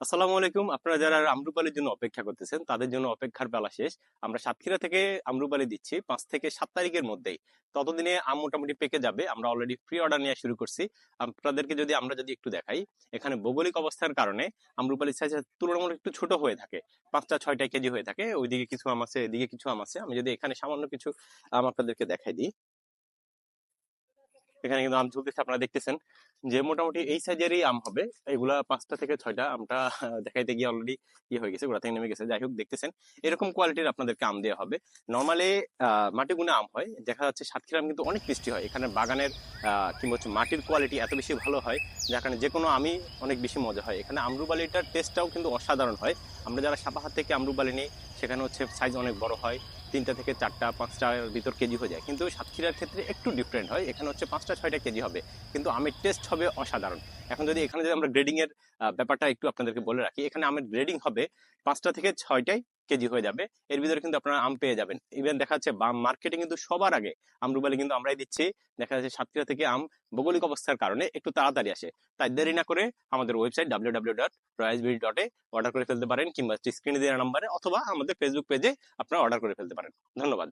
আসসালামু আলাইকুম। আপনারা যারা আম্রপালির জন্য অপেক্ষা করতেছেন তাদের জন্য অপেক্ষার বেলা শেষ। আমরা সাতক্ষীরা থেকে আম্রপালি দিচ্ছি 5 থেকে 7 তারিখের মধ্যেই। ততদিনে আম মোটামুটি পেকে যাবে। আমরা অলরেডি প্রি অর্ডার নেওয়া শুরু করছি। আপনাদেরকে যদি একটু দেখাই, এখানে ভৌগোলিক অবস্থার কারণে আম্রপালির সাইজ তুলনামূলক একটু ছোট হয়ে থাকে, 5টা 6টা কেজি হয়ে থাকে। ওইদিকে কিছু আম আছে, এদিকে কিছু আম আছে। আমি যদি এখানে সামান্য কিছু আম আপনাদেরকে দেখাই দিই, এখানে কিন্তু আম ঝুলতেছে, আপনারা দেখতেছেন যে মোটামুটি এই সাইজেরই আম হবে। এগুলা 5টা থেকে 6টা আমটা দেখাইতে গিয়ে অলরেডি ইয়ে হয়ে গেছে, গোড়া থেকে নেমে গেছে। যাই হোক, দেখতেছেন এরকম কোয়ালিটির আপনাদেরকে আম দেওয়া হবে। নর্মালি মাটি গুণে আম হয়, দেখা যাচ্ছে সাতক্ষীরা আম কিন্তু অনেক মিষ্টি হয়। এখানে বাগানের কিংবা হচ্ছে মাটির কোয়ালিটি এত বেশি ভালো হয় যার কারণে যে কোনো আমই অনেক বেশি মজা হয়। এখানে আমরুবালিটার টেস্টটাও কিন্তু অসাধারণ হয়। আমরা যারা সাপাহার থেকে আমরুবালি নিই সেখানে হচ্ছে সাইজ অনেক বড় হয়, 3টা থেকে 4টা 5টার ভিতর কেজি হয়ে যায়। কিন্তু সাতক্ষীরার ক্ষেত্রে একটু ডিফারেন্ট হয়, এখানে হচ্ছে 5টা 6টা কেজি হবে, কিন্তু আমের টেস্ট হবে অসাধারণ। এখন যদি আমরা গ্রেডিং এর ব্যাপারটা একটু আপনাদেরকে বলে রাখি, এখানে আমের গ্রেডিং হবে 5টা থেকে 6টাই কেজি হয়ে যাবে। এর ভিতরে কিন্তু আপনারা আম পেয়ে যাবেন। ইভেন দেখা যাচ্ছে মার্কেটে কিন্তু সবার আগে আমরুবালি কিন্তু আমরাই দিচ্ছি। দেখা যাচ্ছে সাতক্ষীরা থেকে আম ভৌগোলিক অবস্থার কারণে একটু তাড়াতাড়ি আসে। তাই দেরি না করে আমাদের ওয়েবসাইট www.royalsberry.a অর্ডার করে ফেলতে পারেন, কিংবা স্ক্রিনে দেওয়া নাম্বারে অথবা আমাদের ফেসবুক পেজে আপনারা অর্ডার করে ফেলতে পারেন। ধন্যবাদ।